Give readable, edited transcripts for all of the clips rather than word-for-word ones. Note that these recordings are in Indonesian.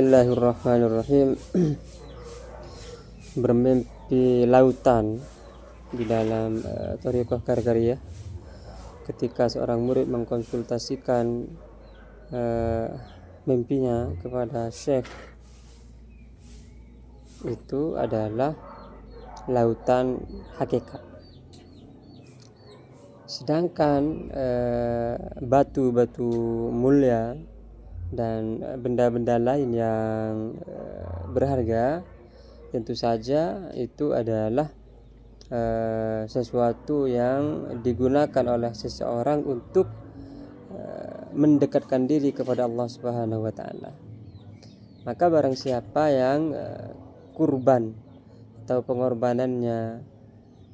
Bismillahirrahmanirrahim. Bermimpi lautan di dalam Thariqah Karkariyah, ketika seorang murid mengkonsultasikan mimpinya kepada syekh, itu adalah lautan hakikat. Sedangkan batu-batu mulia dan benda-benda lain yang berharga, tentu saja itu adalah sesuatu yang digunakan oleh seseorang untuk mendekatkan diri kepada Allah Subhanahu wa taala. Maka barang siapa yang kurban atau pengorbanannya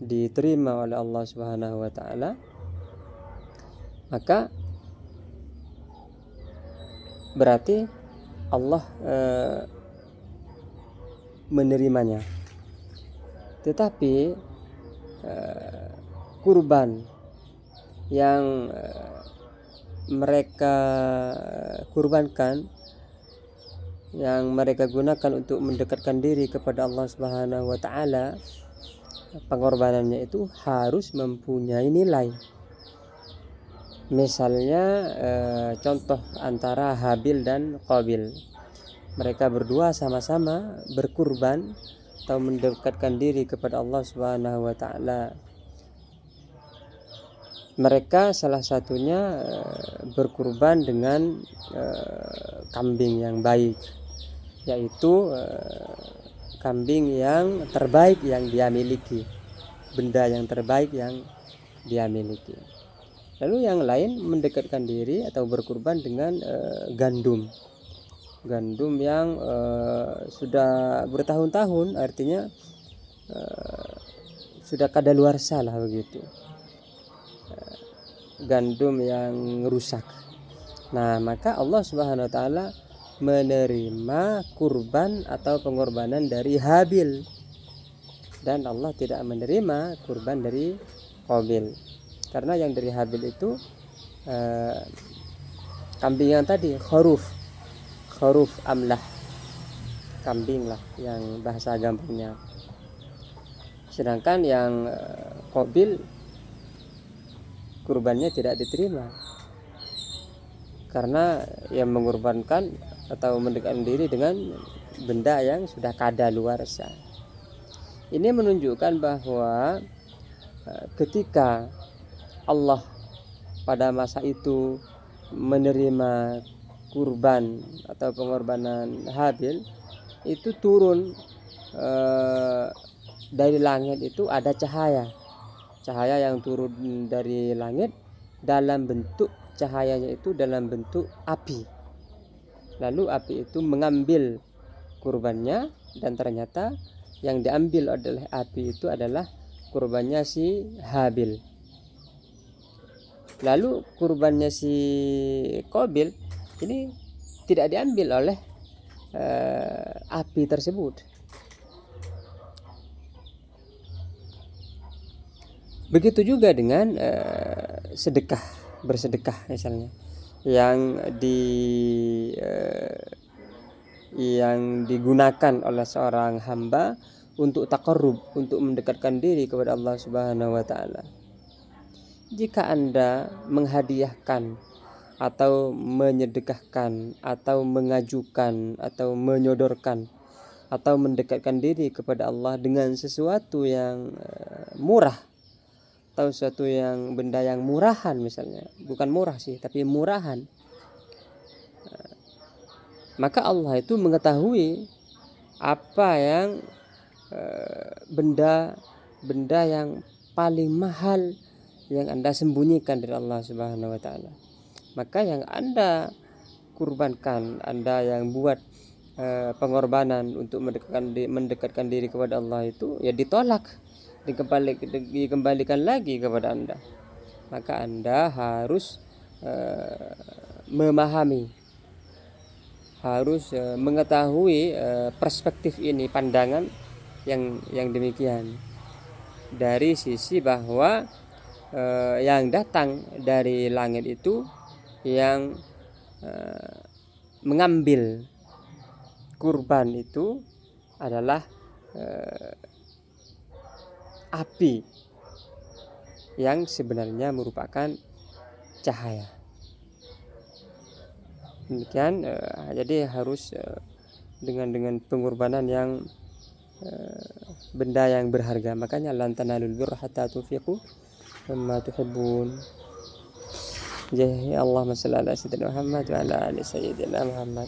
diterima oleh Allah Subhanahu wa taala, maka berarti Allah menerimanya. Tetapi kurban yang mereka kurbankan, yang mereka gunakan untuk mendekatkan diri kepada Allah Subhanahu wa taala, pengorbanannya itu harus mempunyai nilai. Misalnya contoh antara Habil dan Qabil, mereka berdua sama-sama berkurban atau mendekatkan diri kepada Allah Subhanahu wa taala. Mereka salah satunya berkurban dengan kambing yang baik, yaitu kambing yang terbaik yang dia miliki, benda yang terbaik yang dia miliki. Lalu yang lain mendekatkan diri atau berkurban dengan gandum yang sudah bertahun-tahun, artinya sudah kadaluarsa lah begitu, gandum yang rusak. Nah, maka Allah Subhanahu wa taala menerima kurban atau pengorbanan dari Habil, dan Allah tidak menerima kurban dari Qabil. Karena yang dari Habil itu kambing yang tadi, khuruf amlah, kambing lah yang bahasa gampangnya. Sedangkan yang Qabil kurbannya tidak diterima, karena yang mengorbankan atau mendekatkan diri dengan benda yang sudah kadaluarsa. Ini menunjukkan bahwa ketika Allah pada masa itu menerima kurban atau pengorbanan Habil, itu turun dari langit itu ada cahaya yang turun dari langit dalam bentuk, cahayanya itu dalam bentuk api. Lalu api itu mengambil kurbannya, dan ternyata yang diambil oleh api itu adalah kurbannya si Habil. Lalu kurbannya si Qabil ini tidak diambil oleh api tersebut. Begitu juga dengan bersedekah misalnya, yang digunakan oleh seorang hamba untuk taqarrub, untuk mendekatkan diri kepada Allah Subhanahu wa taala. Jika Anda menghadiahkan atau menyedekahkan atau mengajukan atau menyodorkan atau mendekatkan diri kepada Allah dengan sesuatu yang murah, atau sesuatu yang benda yang murahan, misalnya bukan murah sih tapi murahan, maka Allah itu mengetahui apa yang benda yang paling mahal yang Anda sembunyikan dari Allah Subhanahu wa taala. Maka yang Anda kurbankan, Anda yang buat pengorbanan untuk mendekatkan diri kepada Allah itu, ya ditolak, dikembalikan lagi kepada Anda. Maka Anda harus memahami, harus mengetahui perspektif ini, pandangan yang demikian, dari sisi bahwa yang datang dari langit itu yang mengambil kurban itu adalah api yang sebenarnya merupakan cahaya. Demikian, jadi harus dengan pengorbanan yang benda yang berharga. Makanya lan tanalul birra hatta tunfiqu mimma tuhibbun. Allahumma shalli ala sayyidina Muhammad wa ala ali sayyidina Muhammad.